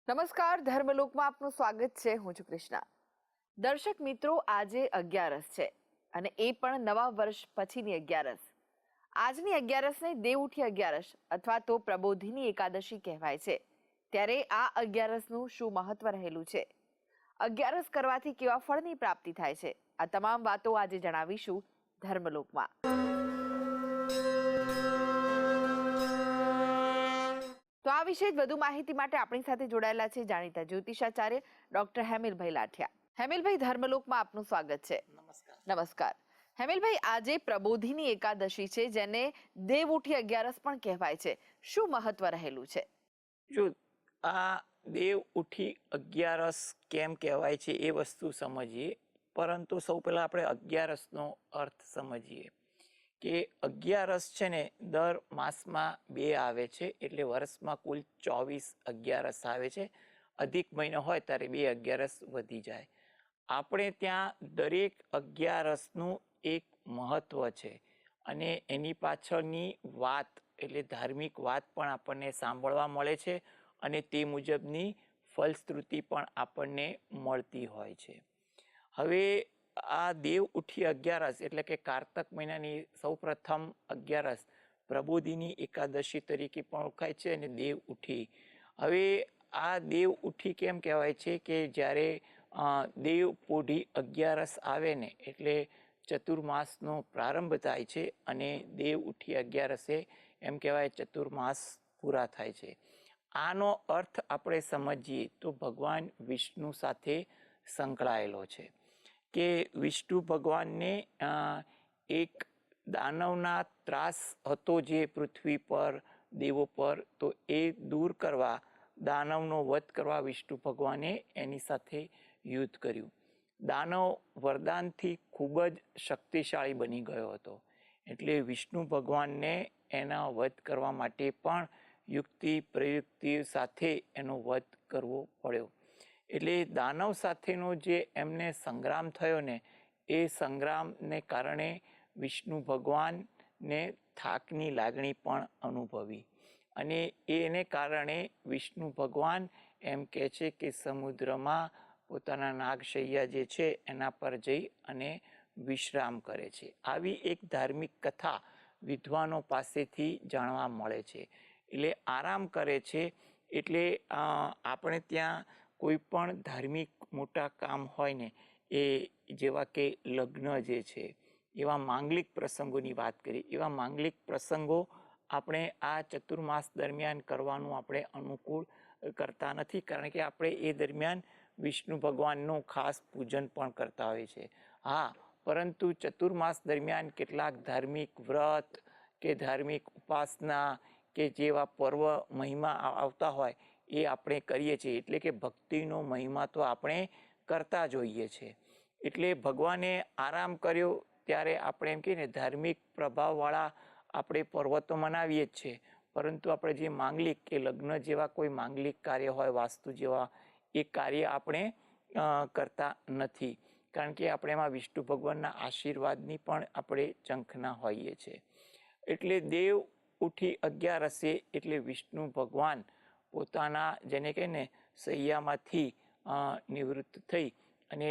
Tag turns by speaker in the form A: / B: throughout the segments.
A: નમસ્કાર, ધર્મલોકમાં આપનું સ્વાગત છે. હું છું કૃષ્ણા. દર્શક મિત્રો, આજે 11 છે અને એ પણ નવા વર્ષ પછીની 11. આજની 11ને દેવઉઠી 11 અથવા તો પ્રબોધિની એકાદશી કહેવાય છે. ત્યારે આ 11નું શું મહત્વ રહેલું છે? 11 કરવાથી કેવા ફળની પ્રાપ્તિ થાય છે? આ તમામ વાતો આજે જણાવીશું ધર્મલોકમાં. તો આ વિશે વધુ માહિતી માટે આપણી સાથે જોડાયેલા છે જાણીતા જ્યોતિષાચાર્ય ડોક્ટર હેમિલભાઈ લાઠિયા. હેમિલભાઈ, ધર્મલોકમાં આપનું સ્વાગત છે. નમસ્કાર. હેમિલભાઈ, આજે પ્રબોધિની એકાદશી છે, જેને દેવઉઠી 11 પણ કહેવાય છે. શું મહત્વ રહેલું છે?
B: જો આ દેવ ઉઠી 11 કેમ કહેવાય છે એ વસ્તુ સમજીએ, પરંતુ સૌ પહેલા આપણે 11નો અર્થ સમજીએ કે 11 છે ને દર માસમાં 2 આવે છે, એટલે વર્ષમાં કુલ 24 11 આવે છે. અધિક મહિનો હોય ત્યારે 2 11 વધી જાય. આપણે ત્યાં દરેક 11નું એક મહત્વ છે અને એની પાછળની વાત એટલે ધાર્મિક વાત પણ આપણને સાંભળવા મળે છે અને તે મુજબની ફલશ્રુતિ પણ આપણને મળતી હોય છે. હવે આ દેવ ઉઠી 11 એટલે કે કારતક મહિનાની સૌ પ્રથમ 11 પ્રબોધિની એકાદશી તરીકે પણ ઓળખાય છે અને દેવ ઉઠી. હવે આ દેવ ઉઠી કેમ કહેવાય છે કે જ્યારે દેવ પોઢી 11 આવે ને એટલે ચતુર્માસનો પ્રારંભ થાય છે અને દેવ ઉઠી 11 એમ કહેવાય ચતુર્માસ પૂરા થાય છે. આનો અર્થ આપણે સમજીએ તો ભગવાન વિષ્ણુ સાથે સંકળાયેલો છે કે વિષ્ણુ ભગવાનને એક દાનવના ત્રાસ હતો જે પૃથ્વી પર દેવો પર, તો એ દૂર કરવા, દાનવનો વધ કરવા વિષ્ણુ ભગવાને એની સાથે યુદ્ધ કર્યું. દાનવ વરદાનથી ખૂબ જ શક્તિશાળી બની ગયો હતો, એટલે વિષ્ણુ ભગવાનને એના વધ કરવા માટે પણ યુક્તિ પ્રયુક્તિ સાથે એનો વધ કરવો પડ્યો. એટલે દાનવ સાથેનો જે એમને સંગ્રામ થયો ને, એ સંગ્રામને કારણે વિષ્ણુ ભગવાનને થાકની લાગણી પણ અનુભવી અને એને કારણે વિષ્ણુ ભગવાન એમ કહે છે કે સમુદ્રમાં પોતાના નાગશૈયા જે છે એના પર જઈ અને વિશ્રામ કરે છે. આવી એક ધાર્મિક કથા વિદ્વાનો પાસેથી જાણવા મળે છે. એટલે આરામ કરે છે. એટલે આપણે ત્યાં કોઈ પણ ધાર્મિક મોટા કામ હોય ને, એ જેવા કે લગ્ન જે છે, એવા માંગલિક પ્રસંગોની વાત કરીએ, એવા માંગલિક પ્રસંગો આપણે આ ચતુર્માસ દરમિયાન કરવાનું આપણે અનુકૂળ કરતા નથી, કારણ કે આપણે એ દરમિયાન વિષ્ણુ ભગવાનનું ખાસ પૂજન પણ કરતા હોય છે. હા, પરંતુ ચતુર્માસ દરમિયાન કેટલાક ધાર્મિક વ્રત કે ધાર્મિક ઉપાસના કે જેવા પર્વ મહિમા આવતા હોય એ આપણે કરીએ છીએ. એટલે કે ભક્તિનો મહિમા તો આપણે કરતા જ હોઈએ છીએ. એટલે ભગવાને આરામ કર્યો ત્યારે આપણે એમ કહીએ ને, ધાર્મિક પ્રભાવવાળા આપણે પર્વતો મનાવીએ જ છીએ, પરંતુ આપણે જે માંગલિક કે લગ્ન જેવા કોઈ માંગલિક કાર્ય હોય, વાસ્તુ જેવા, એ કાર્ય આપણે કરતા નથી, કારણ કે આપણે એમાં વિષ્ણુ ભગવાનના આશીર્વાદની પણ આપણે ઝંખના હોઈએ છીએ. એટલે દેવ ઉઠી 11 એટલે વિષ્ણુ ભગવાન પોતાના જેને કહે ને સૈયામાંથી નિવૃત્ત થઈ અને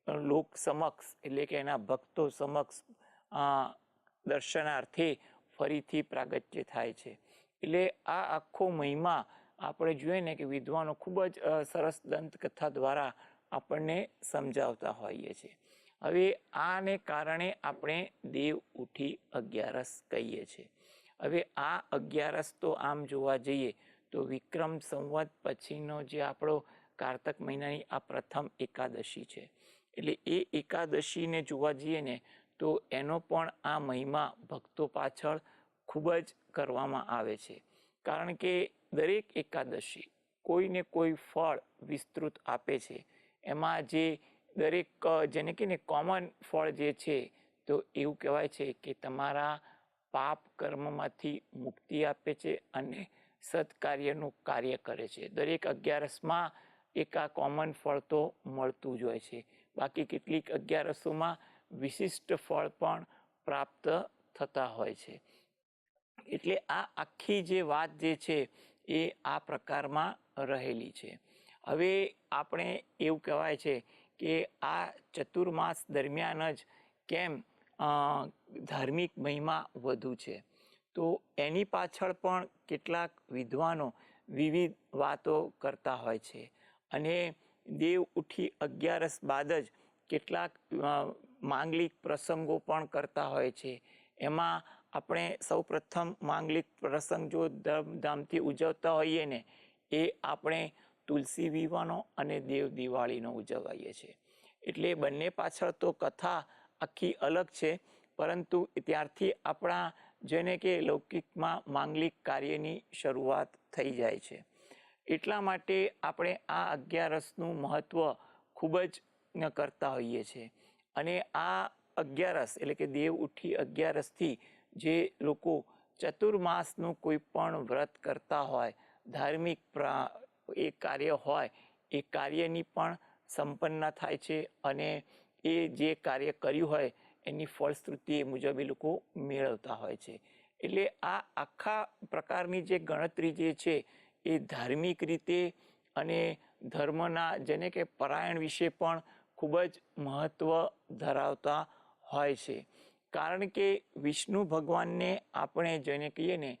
B: લોક સમક્ષ એટલે કે એના ભક્તો સમક્ષ દર્શનાર્થે ફરીથી પ્રાગટ્ય થાય છે. એટલે આ આખો મહિમા આપણે જોઈએ ને કે વિદ્વાનો ખૂબ જ સરસ દંતકથા દ્વારા આપણને સમજાવતા હોઈએ છીએ. હવે આને કારણે આપણે દેવ ઉઠી 11 કહીએ છીએ. હવે આ 11 તો આમ જોવા જઈએ તો વિક્રમ સંવત પછીનો જે આપણો કારતક મહિનાની આ પ્રથમ એકાદશી છે. એટલે એ એકાદશીને જોવા જઈએ ને તો એનો પણ આ મહિમા ભક્તો પાછળ ખૂબ જ કરવામાં આવે છે, કારણ કે દરેક એકાદશી કોઈને કોઈ ફળ વિસ્તૃત આપે છે. એમાં જે દરેક જેને કે ને કોમન ફળ જે છે, તો એવું કહેવાય છે કે તમારા પાપ કર્મમાંથી મુક્તિ આપે છે અને સત્કાર્યનું કાર્ય કરે છે. દરેક 11માં એક આ કોમન ફળ તો મળતું જ હોય છે. બાકી કેટલીક 11માં વિશિષ્ટ ફળ પણ પ્રાપ્ત થતા હોય છે. એટલે આ આખી જે વાત જે છે એ આ પ્રકારમાં રહેલી છે. હવે આપણે એવું કહેવાય છે કે આ ચતુર્માસ દરમિયાન જ કેમ ધાર્મિક મહિમા વધુ છે, તો એની પાછળ પણ કેટલાક વિદ્વાનો વિવિધ વાતો કરતા હોય છે. અને દેવ ઉઠી અગિયારસ બાદ જ કેટલાક માંગલિક પ્રસંગો પણ કરતા હોય છે. એમાં આપણે સૌપ્રથમ માંગલિક પ્રસંગ જો ધામથી ઉજવતા હોઈએ ને, એ આપણે તુલસી વિવાહનો અને દેવ દિવાળીનો ઉજવાઈએ છીએ. એટલે બંને પાછળ તો કથા આખી અલગ છે, પરંતુ ત્યારથી આપણા જેને કે લૌકિકમાં માંગલિક કાર્યની શરૂઆત થઈ જાય છે. એટલા માટે આપણે આ અગિયારસનું મહત્વ ખૂબ જ કરતા હોઈએ છીએ. અને આ અગિયારસ એટલે કે દેવ ઉઠી અગિયારસથી જે લોકો ચતુર્માસનું કોઈ પણ વ્રત કરતા હોય, ધાર્મિક એ કાર્ય હોય, એ કાર્યની પણ સંપન્ન થાય છે. અને એ જે કાર્ય કર્યું હોય એની ફળશ્રુતિ એ મુજબ એ લોકો મેળવતા હોય છે. એટલે આ આખા પ્રકારની જે ગણતરી જે છે એ ધાર્મિક રીતે અને ધર્મના જેને કે પરાયણ વિશે પણ ખૂબ જ મહત્વ ધરાવતા હોય છે. કારણ કે વિષ્ણુ ભગવાનને આપણે જેને કહીએ ને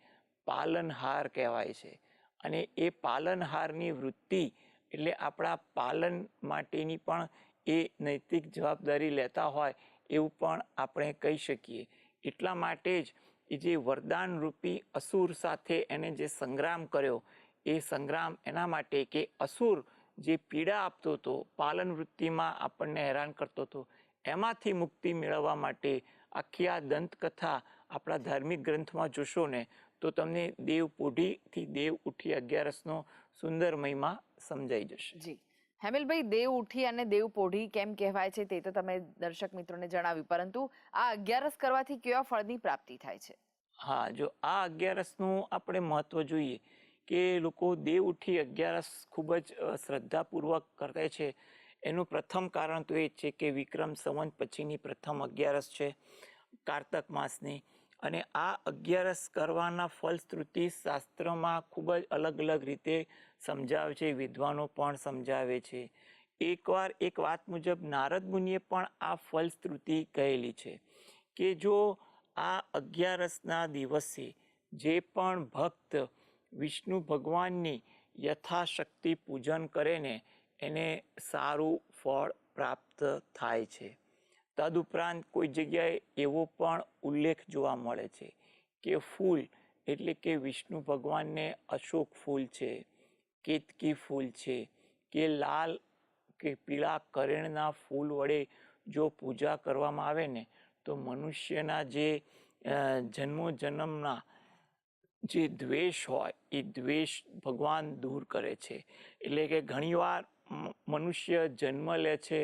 B: પાલનહાર કહેવાય છે. અને એ પાલનહારની વૃત્તિ એટલે આપણા પાલન માટેની પણ એ નૈતિક જવાબદારી લેતા હોય એવું પણ આપણે કહી શકીએ. એટલા માટે જ એ જે વરદાન રૂપી અસુર સાથે એને જે સંગ્રામ કર્યો, એ સંગ્રામ એના માટે કે અસુર જે પીડા આપતો હતો, પાલન વૃત્તિમાં આપણને હેરાન કરતો હતો, એમાંથી મુક્તિ મેળવવા માટે આખી આ દંતકથા આપણા ધાર્મિક ગ્રંથમાં જોશો ને તો તમને દેવ પોઢીથી દેવ ઉઠી અગિયારસનો સુંદર મહિમા સમજાઈ જશે.
A: જી હેમિલભાઈ, દેવ ઉઠી અને દેવ પોઢી કેમ કહેવાય છે તે તો તમે દર્શક મિત્રોને જણાવ્યું, પરંતુ આ અગિયારસ કરવાથી કેવા ફળની પ્રાપ્તિ થાય છે?
B: હા, જો આ અગિયારસનું આપણે મહત્વ જોઈએ કે લોકો દેવ ઉઠી અગિયારસ ખૂબ જ શ્રદ્ધાપૂર્વક કરે છે. એનું પ્રથમ કારણ તો એ છે કે વિક્રમ સંવત પછીની પ્રથમ અગિયારસ છે કારતક માસની. અને આ અગિયારસ કરવાના ફલશ્રુતિ શાસ્ત્રમાં ખૂબ જ અલગ અલગ રીતે સમજાવે છે, વિદ્વાનો પણ સમજાવે છે. એકવાર એક વાત મુજબ નારદ મુનિએ પણ આ ફલશ્રુતિ કહેલી છે કે જો આ અગિયારસના દિવસે જે પણ ભક્ત વિષ્ણુ ભગવાનની યથાશક્તિ પૂજન કરે ને એને સારું ફળ પ્રાપ્ત થાય છે. તદુપરાંત કોઈ જગ્યાએ એવો પણ ઉલ્લેખ જોવા મળે છે કે ફૂલ એટલે કે વિષ્ણુ ભગવાનને અશોક ફૂલ છે, કેતકી ફૂલ છે, કે લાલ કે પીળા કરેણના ફૂલ વડે જો પૂજા કરવામાં આવે ને તો મનુષ્યના જે જન્મોજન્મના જે દ્વેષ હોય એ દ્વેષ ભગવાન દૂર કરે છે. એટલે કે ઘણીવાર મનુષ્ય જન્મ લે છે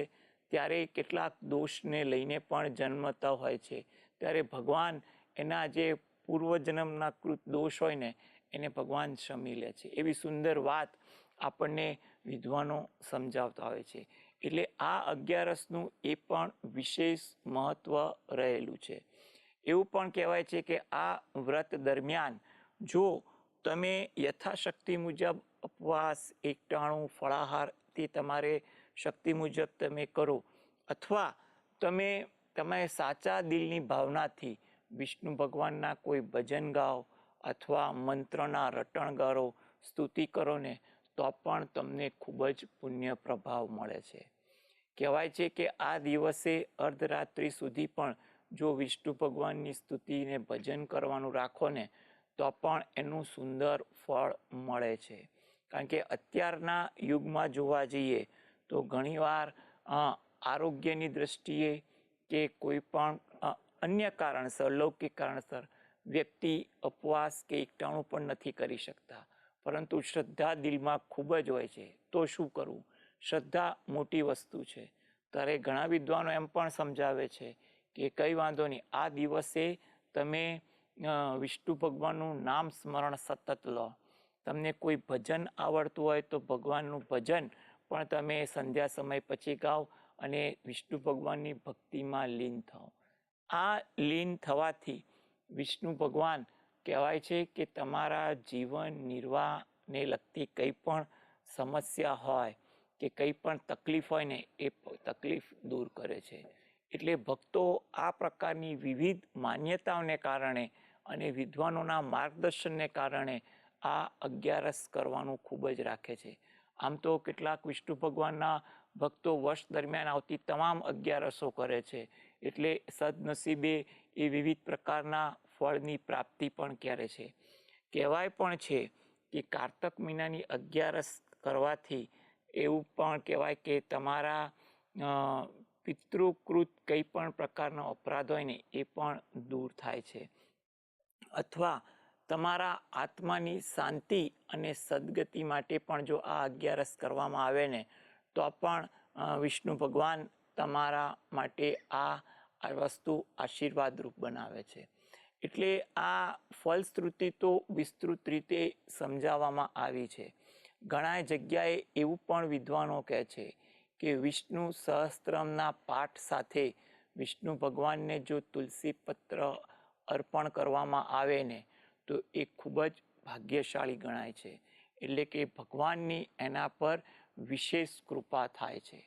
B: ત્યારે કેટલાક દોષને લઈને પણ જન્મતા હોય છે, ત્યારે ભગવાન એના જે પૂર્વજન્મના કૃત દોષ હોય ને એને ભગવાન શમી લે છે. એવી સુંદર વાત આપણને વિદ્વાનો સમજાવતા હોય છે. એટલે આ અગિયારસનું એ પણ વિશેષ મહત્વ રહેલું છે. એવું પણ કહેવાય છે કે આ વ્રત દરમિયાન જો તમે યથાશક્તિ મુજબ ઉપવાસ, એકટાણું, ફળાહાર તે તમારે શક્તિ મુજબ તમે કરો, અથવા તમે સાચા દિલની ભાવનાથી વિષ્ણુ ભગવાનના કોઈ ભજન ગાઓ અથવા મંત્રના રટણ ગાઓ, સ્તુતિ કરો ને તો પણ તમને ખૂબ જ પુણ્ય પ્રભાવ મળે છે. કહેવાય છે કે આ દિવસે અર્ધરાત્રિ સુધી પણ જો વિષ્ણુ ભગવાનની સ્તુતિને ભજન કરવાનું રાખો ને તો પણ એનું સુંદર ફળ મળે છે. કારણ કે અત્યારના યુગમાં જોવા જઈએ તો ઘણીવાર આરોગ્યની દ્રષ્ટિએ કે કોઈ પણ અન્ય કારણસર, લૌકિક કારણસર વ્યક્તિ ઉપવાસ કે એકટાણું પણ નથી કરી શકતા, પરંતુ શ્રદ્ધા દિલમાં ખૂબ જ હોય છે. તો શું કરવું? શ્રદ્ધા મોટી વસ્તુ છે. ત્યારે ઘણા વિદ્વાનો એમ પણ સમજાવે છે કે કંઈ વાંધો નહીં, આ દિવસે તમે વિષ્ણુ ભગવાનનું નામ સ્મરણ સતત લો. તમને કોઈ ભજન આવડતું હોય તો ભગવાનનું ભજન પણ તમે સંધ્યા સમય પછી ગાઓ અને વિષ્ણુ ભગવાનની ભક્તિમાં લીન થાઓ. આ લીન થવાથી વિષ્ણુ ભગવાન કહેવાય છે કે તમારા જીવન નિર્વાહને લગતી કંઈ પણ સમસ્યા હોય કે કંઈ પણ તકલીફ હોય ને એ તકલીફ દૂર કરે છે. એટલે ભક્તો આ પ્રકારની વિવિધ માન્યતાઓને કારણે અને વિદ્વાનોના માર્ગદર્શનને કારણે આ અગિયારસ કરવાનું ખૂબ જ રાખે છે. આમ તો કેટલાક વિષ્ણુ ભગવાનના ભક્તો વર્ષ દરમિયાન આવતી તમામ અગિયારસો કરે છે. એટલે સદનસીબે એ વિવિધ પ્રકારના ફળની પ્રાપ્તિ પણ કરે છે. કહેવાય પણ છે કે કારતક મહિનાની અગિયારસ કરવાથી એવું પણ કહેવાય કે તમારા પિતૃકૃત કંઈ પણ પ્રકારનો અપરાધ હોય ને એ પણ દૂર થાય છે, અથવા તમારા આત્માની શાંતિ અને સદગતિ માટે પણ જો આ અગિયારસ કરવામાં આવે ને તો પણ વિષ્ણુ ભગવાન તમારા માટે આ વસ્તુ આશીર્વાદરૂપ બનાવે છે. એટલે આ ફલશ્રુતિ તો વિસ્તૃત રીતે સમજાવવામાં આવી છે. ઘણા જગ્યાએ એવું પણ વિદ્વાનો કહે છે કે વિષ્ણુ સહસ્ત્રમના પાઠ સાથે વિષ્ણુ ભગવાનને જો તુલસી પત્ર અર્પણ કરવામાં આવે ને તો એ ખૂબ જ ભાગ્યશાળી ગણાય છે. એટલે કે ભગવાનની એના પર વિશેષ કૃપા થાય છે.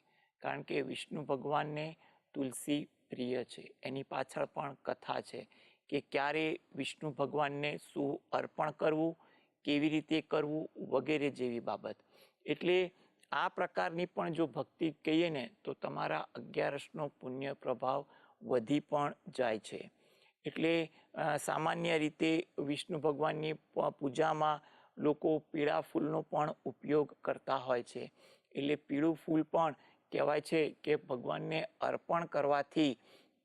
B: કારણ કે વિષ્ણુ ભગવાનને તુલસી પ્રિય છે. એની પાછળ પણ કથા છે કે ક્યારે વિષ્ણુ ભગવાનને શું અર્પણ કરવું, કેવી રીતે કરવું વગેરે જેવી બાબત. એટલે આ પ્રકારની પણ જો ભક્તિ કહીએ ને તો તમારા અગિયારસનો પુણ્ય પ્રભાવ વધી પણ જાય છે. એટલે સામાન્ય રીતે વિષ્ણુ ભગવાનની પૂજામાં લોકો પીળા ફૂલનો પણ ઉપયોગ કરતા હોય છે. એટલે પીળું ફૂલ પણ કહેવાય છે કે ભગવાનને અર્પણ કરવાથી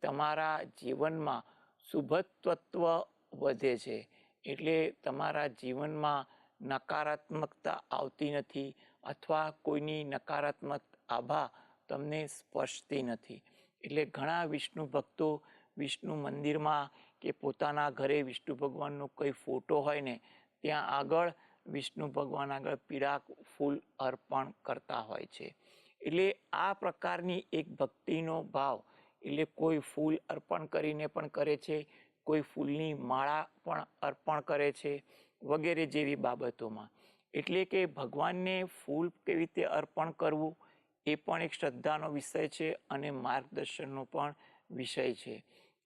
B: તમારા જીવનમાં શુભત્વત્વ વધે છે. એટલે તમારા જીવનમાં નકારાત્મકતા આવતી નથી, અથવા કોઈની નકારાત્મક આભા તમને સ્પર્શતી નથી. એટલે ઘણા વિષ્ણુ ભક્તો વિષ્ણુ મંદિરમાં કે પોતાના ઘરે વિષ્ણુ ભગવાનનો કોઈ ફોટો હોય ને ત્યાં આગળ વિષ્ણુ ભગવાન આગળ પીળા ફૂલ અર્પણ કરતા હોય છે. એટલે આ પ્રકારની એક ભક્તિનો ભાવ, એટલે કોઈ ફૂલ અર્પણ કરીને પણ કરે છે, કોઈ ફૂલની માળા પણ અર્પણ કરે છે વગેરે જેવી બાબતોમાં. એટલે કે ભગવાનને ફૂલ કેવી રીતે અર્પણ કરવું એ પણ એક શ્રદ્ધાનો વિષય છે અને માર્ગદર્શનનો પણ વિષય છે.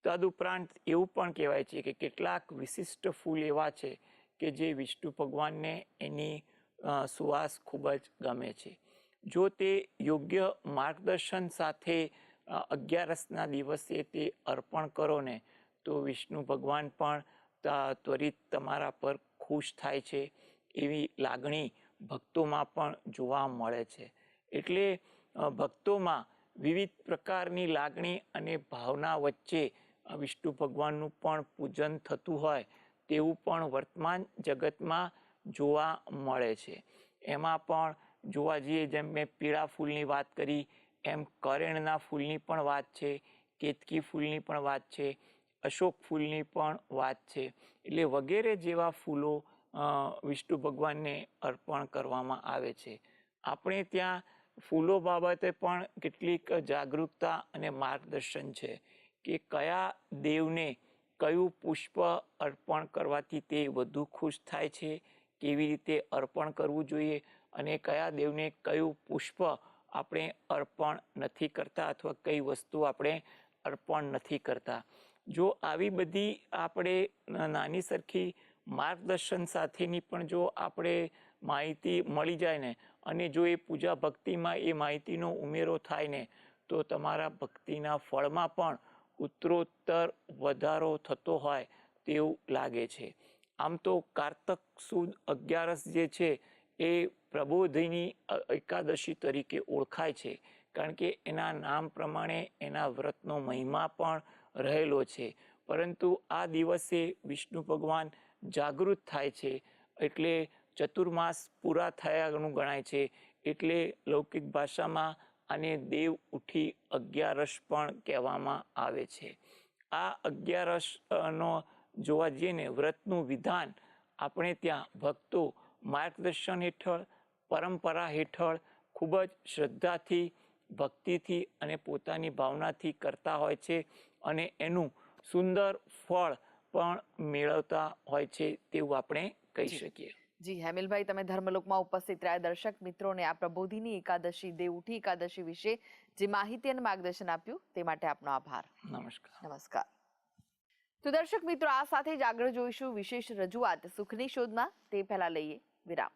B: તદુપરાંત એવું પણ કહેવાય છે કે કેટલાક વિશિષ્ટ ફૂલ એવા છે કે જે વિષ્ણુ ભગવાનને એની સુવાસ ખૂબ જ ગમે છે. જો તે યોગ્ય માર્ગદર્શન સાથે અગિયારસના દિવસે તે અર્પણ કરો ને તો વિષ્ણુ ભગવાન પણ ત્વરિત તમારા પર ખુશ થાય છે. એવી લાગણી ભક્તોમાં પણ જોવા મળે છે. એટલે ભક્તોમાં વિવિધ પ્રકારની લાગણી અને ભાવના વચ્ચે વિષ્ણુ ભગવાનનું પણ પૂજન થતું હોય તેવું પણ વર્તમાન જગતમાં જોવા મળે છે. એમાં પણ જોવા જઈએ, જેમ મેં પીળા ફૂલની વાત કરી એમ કરેણના ફૂલની પણ વાત છે, કેતકી ફૂલની પણ વાત છે, અશોક ફૂલની પણ વાત છે. એટલે વગેરે જેવા ફૂલો વિષ્ણુ ભગવાનને અર્પણ કરવામાં આવે છે. આપણે ત્યાં ફૂલો બાબતે પણ કેટલીક જાગૃતતા અને માર્ગદર્શન છે કે કયા દેવને કયું પુષ્પ અર્પણ કરવાથી તે વધુ ખુશ થાય છે, કેવી રીતે અર્પણ કરવું જોઈએ, અને કયા દેવને કયું પુષ્પ આપણે અર્પણ નથી કરતા અથવા કઈ વસ્તુ આપણે અર્પણ નથી કરતા. જો આવી બધી આપણે નાની સરખી માર્ગદર્શન સાથેની પણ જો આપણે માહિતી મળી જાય ને અને જો એ પૂજા ભક્તિમાં એ માહિતીનો ઉમેરો થાય ને તો તમારા ભક્તિના ફળમાં પણ ઉત્તરોત્તર વધારો થતો હોય તેવું લાગે છે. આમ તો કારતક સુદ અગિયારસ જે છે એ પ્રબોધિની એકાદશી તરીકે ઓળખાય છે. કારણ કે એના નામ પ્રમાણે એના વ્રતનો મહિમા પણ રહેલો છે. પરંતુ આ દિવસે વિષ્ણુ ભગવાન જાગૃત થાય છે, એટલે ચતુર્માસ પૂરા થયાનું ગણાય છે. એટલે લૌકિક ભાષામાં આને દેવ ઉઠી અગિયારસ પણ કહેવામાં આવે છે. આ અગિયારસનો જોવા જઈએ ને વ્રતનું વિધાન આપણે ત્યાં ભક્તો માર્ગદર્શન હેઠળ, પરંપરા હેઠળ ખૂબ જ શ્રદ્ધાથી, ભક્તિથી અને પોતાની ભાવનાથી કરતા હોય છે. અને એનું સુંદર ફળ પણ મેળવતા હોય છે તેવું આપણે કહી શકીએ.
A: જી હેમિલભાઈ, તમે ધર્મલોકમાં ઉપસ્થિત રહ્યા દર્શક મિત્રોને આ પ્રબોધિની એકાદશી, દેવઉઠી એકાદશી વિશે જે માહિતી અને માર્ગદર્શન આપ્યું તે માટે આપનો આભાર. નમસ્કાર. તો દર્શક મિત્રો, આ સાથે જ આગળ જોઈશું વિશેષ રજૂઆત સુખની શોધમાં. તે પહેલા લઈએ વિરામ.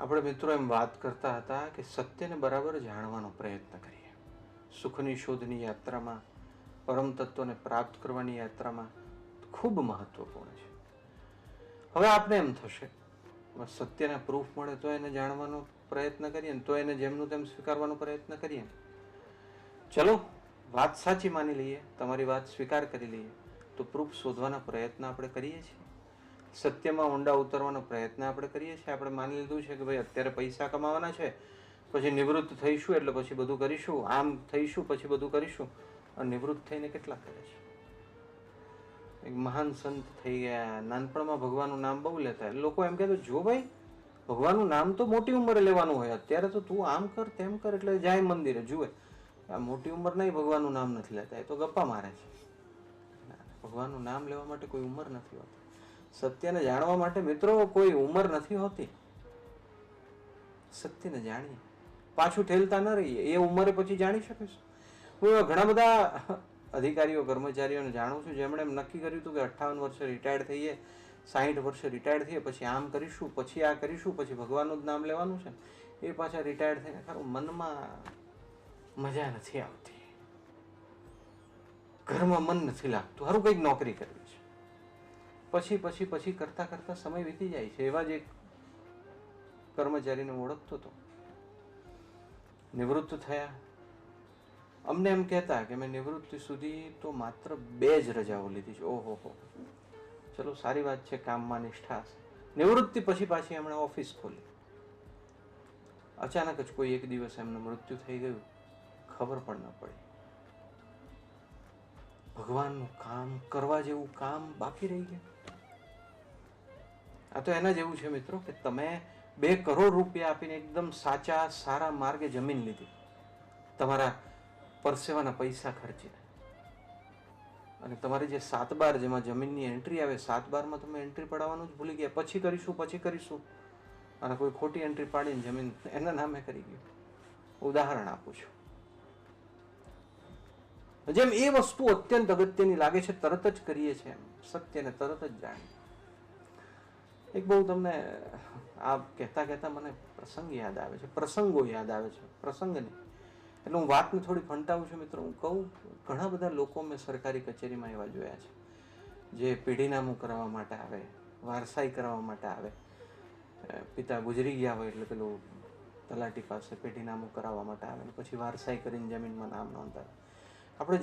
C: આપણે મિત્રો એમ વાત કરતા હતા કે સત્યને બરાબર જાણવાનો પ્રયત્ન કરીએ. સુખની શોધની યાત્રામાં, પરમ તત્વને પ્રાપ્ત કરવાની યાત્રામાં ખૂબ મહત્વપૂર્ણ છે. હવે આપણે એમ થશે સત્યના પ્રૂફ મળે તો એને જાણવાનો પ્રયત્ન કરીએ ને તો એને જેમનું તેમ સ્વીકારવાનો પ્રયત્ન કરીએ. ચલો વાત સાચી માની લઈએ, તમારી વાત સ્વીકાર કરી લઈએ, તો પ્રૂફ શોધવાના પ્રયત્ન આપણે કરીએ છીએ. સત્યમાં ઊંડા ઉતરવાનો પ્રયત્ન આપણે કરીએ છીએ. આપણે માની લીધું છે કે ભાઈ અત્યારે પૈસા કમાવાના છે, પછી નિવૃત્ત થઈશું એટલે પછી બધું કરીશું, આમ થઈશું પછી બધું કરીશું. અને નિવૃત્ત થઈને કેટલા કરે છે. એક મહાન સંત થઈ ગયા, નાનપણમાં ભગવાનનું નામ બહુ લેતા. લોકો એમ કહેતા, જો ભાઈ ભગવાનનું નામ તો મોટી ઉંમરે લેવાનું હોય, અત્યારે તો તું આમ કર તેમ કર એટલે જાય મંદિરે જુએ. આ મોટી ઉંમર નહીં, ભગવાનનું નામ નથી લેતા, એ તો ગપ્પા મારે છે. ભગવાનનું નામ લેવા માટે કોઈ ઉંમર નથી હોતી. સત્યને જાણવા માટે મિત્રો કોઈ ઉંમર નથી હોતી. સત્યને જાણીએ, પાછું ઠેલતા ન રહીએ. એ ઉંમરે પછી જાણી શકીશું. હું ઘણા બધા અધિકારીઓ, કર્મચારીઓને જાણું છું જેમણે એમ નક્કી કર્યું હતું કે 58 વર્ષે રિટાયર્ડ થઈએ, 60 વર્ષે રિટાયર્ડ થઈએ, પછી આમ કરીશું, પછી આ કરીશું, પછી ભગવાનનું જ નામ લેવાનું છે. એ પાછા રિટાયર્ડ થઈને ખરું મનમાં મજા નથી આવતી, ઘરમાં મન નથી લાગતું, સારું કંઈક નોકરી કરવી છે. પછી પછી પછી કરતા કરતા સમય વીતી જાય છે. એવા જ એક કર્મચારીને ઓળખતો હતો, નિવૃત્ત થયા. અમને એમ કહેતા કે મેં નિવૃત્તિ સુધી તો માત્ર 2 જ રજાઓ લીધી છે. ઓહો હો, ચલો સારી વાત છે, કામમાં નિષ્ઠા છે. નિવૃત્તિ પછી પાછી એમણે ઓફિસ ખોલી. અચાનક જ કોઈ એક દિવસ એમનું મૃત્યુ થઈ ગયું, ખબર પણ ન પડી. ભગવાનનું કામ કરવા જેવું કામ બાકી રહી ગયું. આ તો એના જેવું છે મિત્રો કે તમે 2 કરોડ રૂપિયા આપીને એકદમ સાચા સારા માર્ગે જમીન લીધી, તમારા પરસેવાના પૈસા ખર્ચીને, અને તમારી જે 7/12 જેમાં જમીનની એન્ટ્રી આવે, 7/12 તમે એન્ટ્રી પડાવવાનું જ ભૂલી ગયા. પછી કરીશું અને કોઈ ખોટી એન્ટ્રી પાડીને જમીન એના નામે કરી ગયું. ઉદાહરણ આપું છું. જેમ એ વસ્તુ અત્યંત અગત્યની લાગે છે, તરત જ કરીએ છીએ, સત્યને તરત જ જાણીએ. એક બહુ તમને આ કહેતા કહેતા મને પ્રસંગો યાદ આવે છે, પ્રસંગની. એટલે હું વાતને થોડી ફંટાવું છું મિત્રો. હું કહું, ઘણા બધા લોકો મેં સરકારી કચેરીમાં એવા જોયા છે જે પેઢીનામું કરાવવા માટે આવે, વારસાઈ કરાવવા માટે આવે. પિતા ગુજરી ગયા હોય એટલે પેલું તલાટી પાસે પેઢીનામું કરાવવા માટે આવે, પછી વારસાઈ કરીને જમીનમાં નામ નોંધાવે. આપણે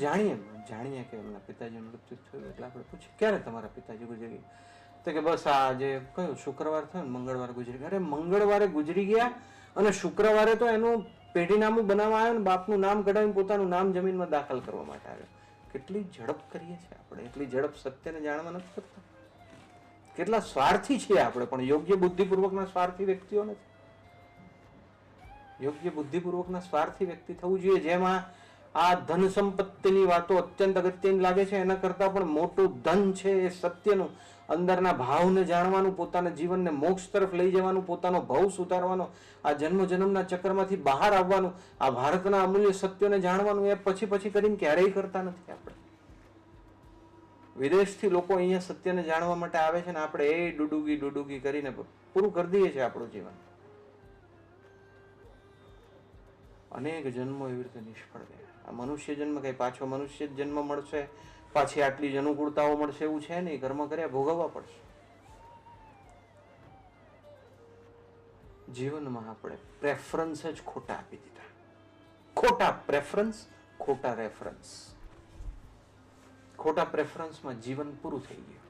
C: જાણીએ કે એમના પિતાજીનું મૃત્યુ થયું એટલે આપણે પૂછીએ, ક્યારે તમારા પિતાજી ગુજરી ગયા? તો કે બસ આ જે કયો શુક્રવાર થયો ને મંગળવારે ગુજરી ગયા. અરે મંગળવારે ગુજરી ગયા અને શુક્રવારે તો એનું પેઢીનામું બનાવવા આવ્યો ને બાપનું નામ કઢાવીને પોતાનું નામ જમીનમાં દાખલ કરવા માટે આવ્યો. કેટલી ઝડપ કરીએ છીએ આપણે, એટલી ઝડપ સત્યને જાણવા નથી કરતા. કેટલા સ્વાર્થી છીએ આપણે, પણ યોગ્ય બુદ્ધિપૂર્વકના સ્વાર્થી વ્યક્તિઓ નથી. યોગ્ય બુદ્ધિપૂર્વકના સ્વાર્થી વ્યક્તિ થવું જોઈએ, જેમાં આ ધન સંપત્તિની વાતો અત્યંત અગત્યની લાગે છે. એના કરતા પણ મોટું ધન છે એ સત્યનું, અંદરના ભાવને જાણવાનું, પોતાના જીવનને મોક્ષ તરફ લઈ જવાનું, પોતાનો ભાવ સુધારવાનો, આ જન્મના ચક્રમાંથી બહાર આવવાનું, આ ભારતના અમૂલ્ય સત્યોને જાણવાનું. એ પછી કરીને ક્યારેય કરતા નથી આપણે. વિદેશથી લોકો અહીંયા સત્યને જાણવા માટે આવે છે ને આપણે એ ડુડુગી કરીને પૂરું કરી દઈએ છીએ આપણું જીવન. અનેક જન્મો એવી રીતે નિષ્ફળ ગયા. આ મનુષ્ય જન્મ કઈ પાછો મનુષ્ય જન્મ મળશે, પાછી આટલી જ અનુકૂળતાઓ મળશે એવું છે નહીં. કર્મ કર્યા ભોગવવા પડશે. જીવનમાં આપણે પ્રેફરન્સ જ ખોટા આપી દીધા. ખોટા પ્રેફરન્સ, ખોટા રેફરન્સ. ખોટા પ્રેફરન્સમાં જીવન પૂરું થઈ ગયું.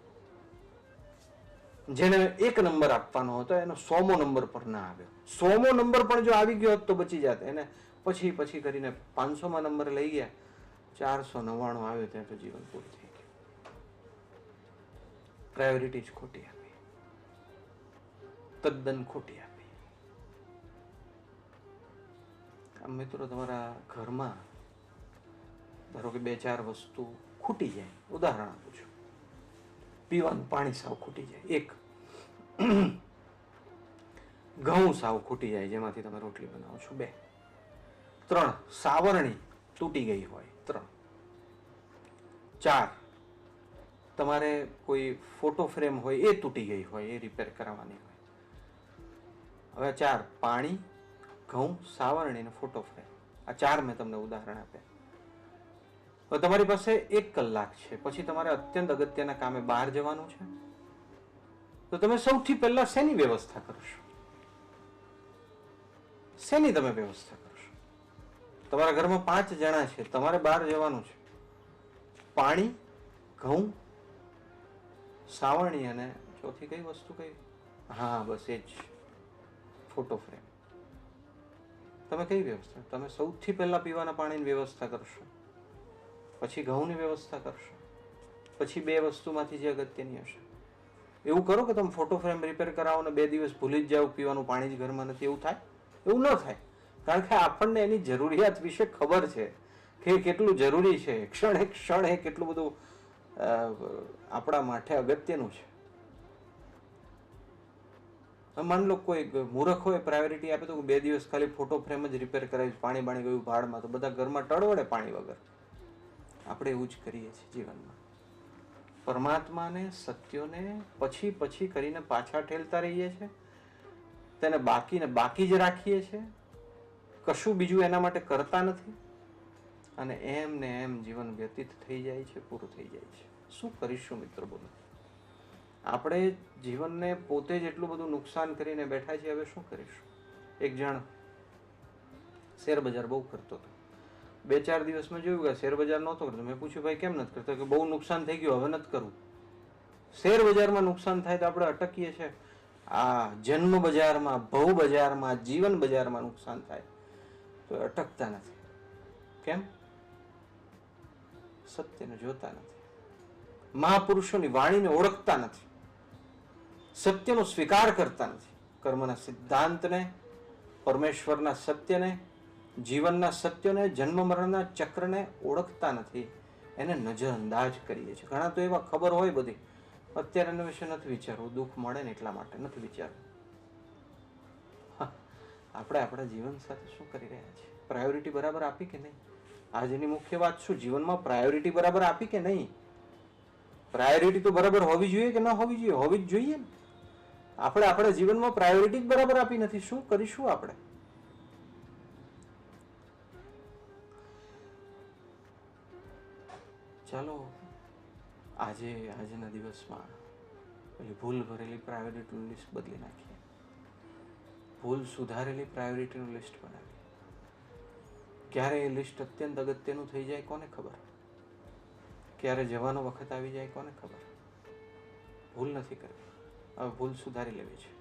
C: જેને 1 નંબર આપવાનો હતો એનો 100મો નંબર પર ના આવ્યો. 100મો નંબર પણ જો આવી ગયો તો બચી જાત. એને પછી કરીને 500માં નંબરે લઈ ગયા, 499 આવ્યો ત્યાં તો જીવન પૂરું થઈ ગયું. પ્રાયોરિટી જ ખોટી આપી, તદ્દન ખોટી આપી. આમ મિત્રો, તમારા ઘરમાં ધારો કે 2-4 વસ્તુ ખૂટી જાય, ઉદાહરણ આપું છું. પીવાનું પાણી સાવ ખૂટી જાય, એક. ઘઉં સાવ ખૂટી જાય જેમાંથી તમે રોટલી બનાવો છો, 2. 3, સાવરણી તૂટી ગઈ હોય, 3. 4, તમારે કોઈ ફોટો ફ્રેમ હોય એ તૂટી ગઈ હોય, એ રિપેર કરાવવાની હોય. હવે 4, પાણી, ઘઉં, સાવરણી અને ફોટો ફ્રેમ. આ 4 મેં તમને ઉદાહરણ આપ્યા. હવે તમારી પાસે 1 કલાક છે, પછી તમારે અત્યંત અગત્યના કામે બહાર જવાનું છે, તો તમે સૌથી પહેલા શેની વ્યવસ્થા કરશો? શેની તમે વ્યવસ્થા કરશો? તમારા ઘરમાં 5 જણા છે, તમારે બહાર જવાનું છે. પાણી, ઘઉં, સાવરણી અને ચોથી કઈ વસ્તુ કઈ? હા, બસ એ જ, ફોટો ફ્રેમ. તમે કઈ વ્યવસ્થા? તમે સૌથી પહેલા પીવાના પાણીની વ્યવસ્થા કરશો, પછી ઘઉંની વ્યવસ્થા કરશો, પછી 2 વસ્તુમાંથી જે અગત્યની હશે. એવું કરો કે તમે ફોટો ફ્રેમ રિપેર કરાવો ને 2 દિવસ ભૂલી જ જાઓ, પીવાનું પાણી જ ઘરમાં નથી, એવું થાય? એવું ન થાય, કારણ કે આપણને એની જરૂરિયાત વિશે ખબર છે કે કેટલું જરૂરી છે, ક્ષણ એ કેટલું બધું આપણા માટે અગત્યનું છે. માન લો કોઈ મૂર્ખ હોય, પ્રાયોરિટી આપે તો 2 દિવસ ખાલી ફોટો ફ્રેમ જ રિપેર કરાવી, પાણી ગયું ભાડમાં, તો બધા ઘરમાં ટળવડે પાણી વગર. આપણે એવું જ કરીએ છીએ જીવનમાં. પરમાત્માને, સત્યોને પછી કરીને પાછા ઠેલતા રહીએ છીએ, તેને બાકી જ રાખીએ છીએ, કશું બીજું એના માટે કરતા નથી, અને એમ ને એમ જીવન વ્યતીત થઈ જાય છે, પૂરું થઈ જાય છે. શું કરીશું મિત્રો, બોલો? આપણે જીવનને પોતે જ એટલું બધું નુકસાન કરીને બેઠા છીએ, હવે શું કરીશું? એક જણ શેર બજાર બહુ કરતો હતો. 2-4 દિવસમાં જોયું કે શેર બજાર નહોતો કરતો. મેં પૂછ્યું, ભાઈ કેમ નથી કરતો? કે બહુ નુકસાન થઈ ગયું, હવે નથી કરવું. શેર બજારમાં નુકસાન થાય તો આપણે અટકીએ છીએ. આ જન્મ બજારમાં, ભવ બજારમાં, જીવન બજારમાં નુકસાન થાય તો અટકતા નથી. કેમ? સત્યને જોતા નથી, મહાપુરુષોની વાણીને ઓળખતા નથી, સત્યનો સ્વીકાર કરતા નથી, કર્મના સિદ્ધાંતને, પરમેશ્વરના સત્યને, જીવનના સત્યને, જન્મ મરણના ચક્રને ઓળખતા નથી, એને નજરઅંદાજ કરીએ છીએ. ઘણા તો એવા ખબર હોય બધી, અત્યારે એના વિશે નથી વિચારવું, દુઃખ મળે ને એટલા માટે નથી વિચારવું. આપણે આપણા જીવન સાથે શું કરી રહ્યા છીએ? પ્રાયોરિટી બરાબર આપી કે નહીં? આજની મુખ્ય વાત શું? જીવનમાં પ્રાયોરિટી બરાબર આપી કે નહીં? પ્રાયોરિટી તો બરાબર હોવી જોઈએ કે ન હોવી જોઈએ? હોવી જ જોઈએ ને. આપણે આપણા જીવનમાં પ્રાયોરિટી જ બરાબર આપી નથી. શું કરીશું આપણે? ચાલો આજના દિવસમાં પેલી ભૂલ ભરેલી પ્રાયોરિટીનું લિસ્ટ બદલી નાખીએ, ભૂલ સુધારેલી પ્રાયોરિટીનું લિસ્ટ બનાવીએ. ક્યારે એ લિસ્ટ અત્યંત અગત્યનું થઈ જાય કોને ખબર? ક્યારે જવાનો વખત આવી જાય કોને ખબર? ભૂલ નથી કરવી, હવે ભૂલ સુધારી લેવી છે.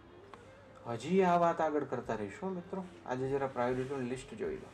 C: હજી આ વાત આગળ કરતા રહીશું મિત્રો. આજે જરા પ્રાયોરિટીનું લિસ્ટ જોઈ લો.